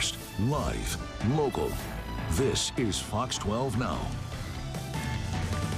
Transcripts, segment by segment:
first, live, local. This is Fox 12 Now.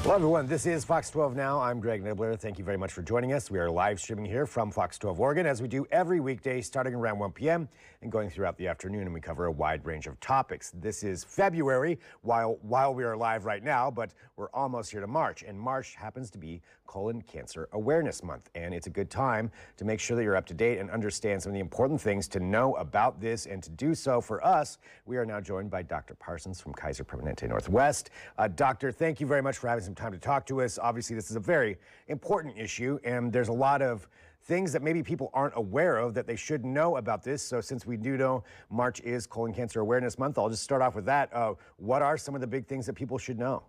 Hello, everyone. This is Fox 12 Now. I'm Greg Nibbler. Thank you very much for joining us. We are live streaming here from Fox 12 Oregon, as we do every weekday starting around 1 p.m. and going throughout the afternoon, and we cover a wide range of topics. This is February while we are live right now, but we're almost here to March, and March happens to be Colon Cancer Awareness Month, and it's a good time to make sure that you're up to date and understand some of the important things to know about this. And to do so for us, we are now joined by Dr. Parsons from Kaiser Permanente Northwest. Doctor, thank you very much for having some time to talk to us. Obviously, this is a very important issue, and there's a lot of things that maybe people aren't aware of that they should know about this. So since we do know March is Colon Cancer Awareness Month, I'll just start off with that. What are some of the big things that people should know?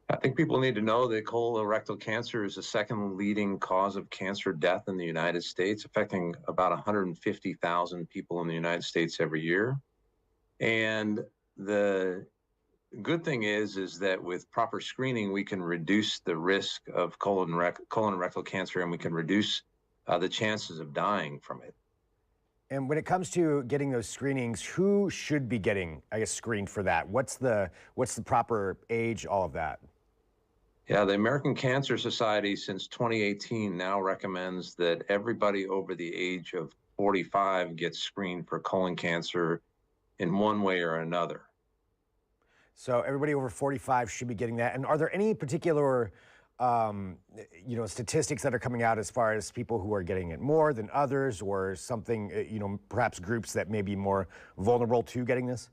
I think people need to know that colorectal cancer is the second leading cause of cancer death in the United States, affecting about 150,000 people in the United States every year. And the good thing is that with proper screening, we can reduce the risk of colon and rectal cancer, and we can reduce the chances of dying from it. And when it comes to getting those screenings, who should be getting, screened for that? What's the proper age, all of that? Yeah, the American Cancer Society since 2018 now recommends that everybody over the age of 45 gets screened for colon cancer in one way or another. So everybody over 45 should be getting that. And are there any particular, statistics that are coming out as far as people who are getting it more than others, or something, perhaps groups that may be more vulnerable to getting this?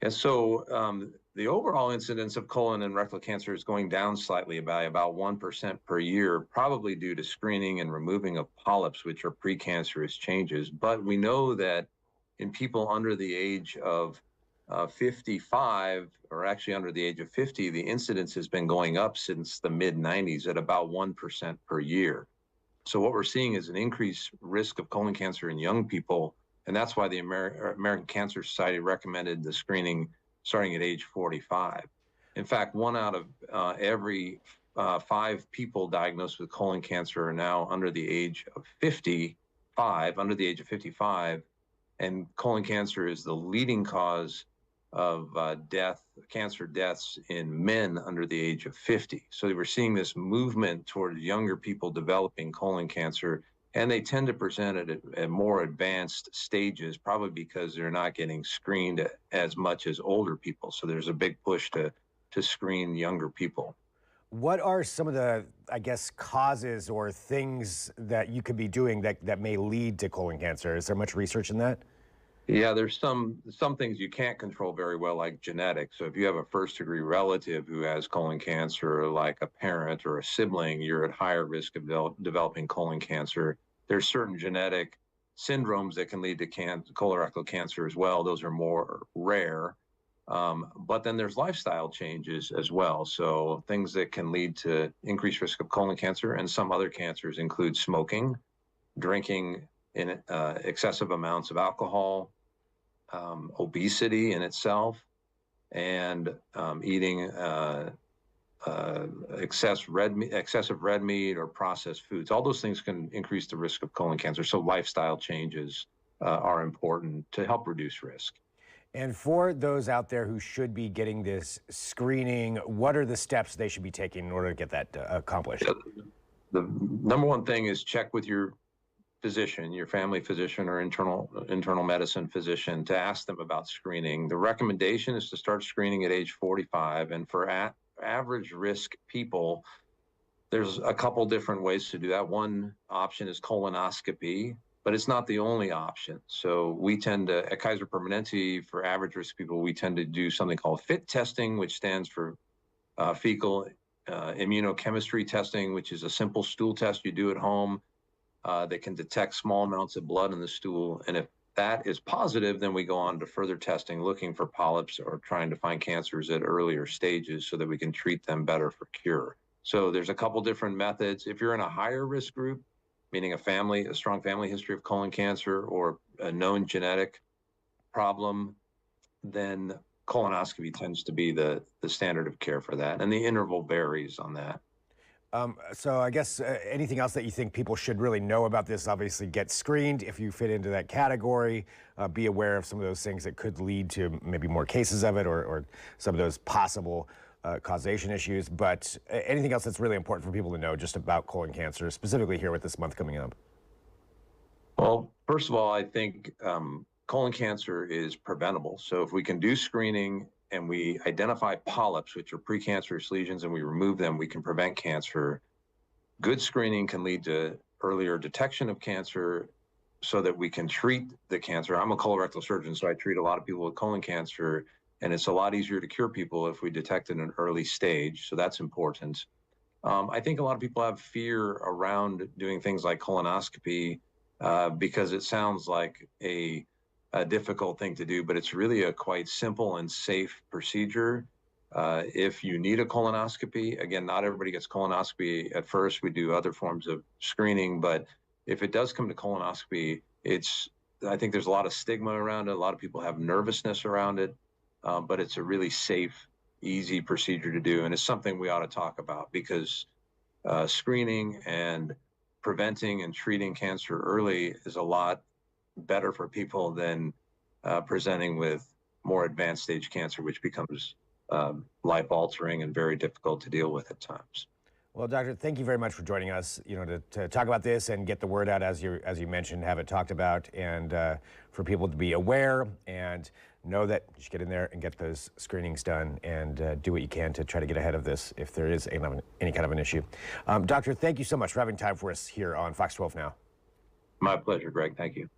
Yeah, so the overall incidence of colon and rectal cancer is going down slightly by about 1% per year, probably due to screening and removing of polyps, which are precancerous changes. But we know that in people under the age of 55, or actually under the age of 50, the incidence has been going up since the mid-90s at about 1% per year. So what we're seeing is an increased risk of colon cancer in young people, and that's why the American Cancer Society recommended the screening starting at age 45. In fact, 1 out of every 5 people diagnosed with colon cancer are now under the age of 55, and colon cancer is the leading cause of cancer deaths in men under the age of 50. So we're seeing this movement toward younger people developing colon cancer, and they tend to present it at more advanced stages, probably because they're not getting screened as much as older people. So there's a big push to screen younger people. What are some of the, causes or things that you could be doing that may lead to colon cancer? Is there much research in that? Yeah, there's some things you can't control very well, like genetics. So if you have a first-degree relative who has colon cancer, like a parent or a sibling, you're at higher risk of developing colon cancer. There's certain genetic syndromes that can lead to colorectal cancer as well. Those are more rare. But then there's lifestyle changes as well. So things that can lead to increased risk of colon cancer, and some other cancers include smoking, drinking in excessive amounts of alcohol, obesity in itself, and eating excessive red meat or processed foods. All those things can increase the risk of colon cancer. So lifestyle changes are important to help reduce risk. And for those out there who should be getting this screening, what are the steps they should be taking in order to get that accomplished? The number one thing is check with your physician, your family physician or internal medicine physician, to ask them about screening. The recommendation is to start screening at age 45, and for average risk people, there's a couple different ways to do that. One option is colonoscopy, but it's not the only option. So we tend to, at Kaiser Permanente, for average risk people, we tend to do something called FIT testing, which stands for fecal immunochemistry testing, which is a simple stool test you do at home. That can detect small amounts of blood in the stool. And if that is positive, then we go on to further testing, looking for polyps or trying to find cancers at earlier stages so that we can treat them better for cure. So there's a couple different methods. If you're in a higher risk group, meaning a strong family history of colon cancer or a known genetic problem, then colonoscopy tends to be the standard of care for that. And the interval varies on that. So I guess anything else that you think people should really know about this? Obviously, get screened if you fit into that category. Be aware of some of those things that could lead to maybe more cases of it, or some of those possible causation issues. But anything else that's really important for people to know just about colon cancer, specifically here with this month coming up? Well, first of all, I think colon cancer is preventable. So if we can do screening and we identify polyps, which are precancerous lesions, and we remove them, we can prevent cancer. Good screening can lead to earlier detection of cancer so that we can treat the cancer. I'm a colorectal surgeon, so I treat a lot of people with colon cancer, and it's a lot easier to cure people if we detect in an early stage, so that's important. I think a lot of people have fear around doing things like colonoscopy because it sounds like a difficult thing to do, but it's really a quite simple and safe procedure. If you need a colonoscopy, again, not everybody gets colonoscopy at first. We do other forms of screening, but if it does come to colonoscopy, I think there's a lot of stigma around it. A lot of people have nervousness around it, but it's a really safe, easy procedure to do. And it's something we ought to talk about because screening and preventing and treating cancer early is a lot better for people than presenting with more advanced stage cancer, which becomes life altering and very difficult to deal with at times. Well, Doctor, thank you very much for joining us, to talk about this and get the word out, as you mentioned, have it talked about, and for people to be aware and know that you should get in there and get those screenings done and do what you can to try to get ahead of this if there is any kind of an issue. Doctor, thank you so much for having time for us here on Fox 12 Now. My pleasure, Greg. Thank you.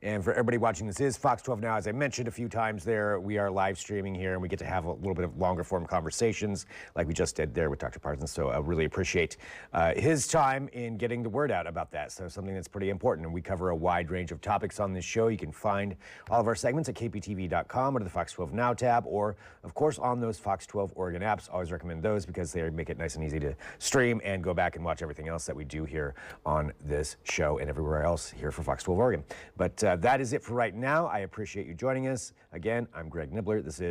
And for everybody watching, this is Fox 12 Now. As I mentioned a few times there, we are live streaming here, and we get to have a little bit of longer form conversations like we just did there with Dr. Parsons. So I really appreciate his time in getting the word out about that. So something that's pretty important. And we cover a wide range of topics on this show. You can find all of our segments at kptv.com under the Fox 12 Now tab, or, of course, on those Fox 12 Oregon apps. Always recommend those because they make it nice and easy to stream and go back and watch everything else that we do here on this show and everywhere else here for Fox 12 Oregon. But that is it for right now. I appreciate you joining us. Again, I'm Greg Nibbler. This is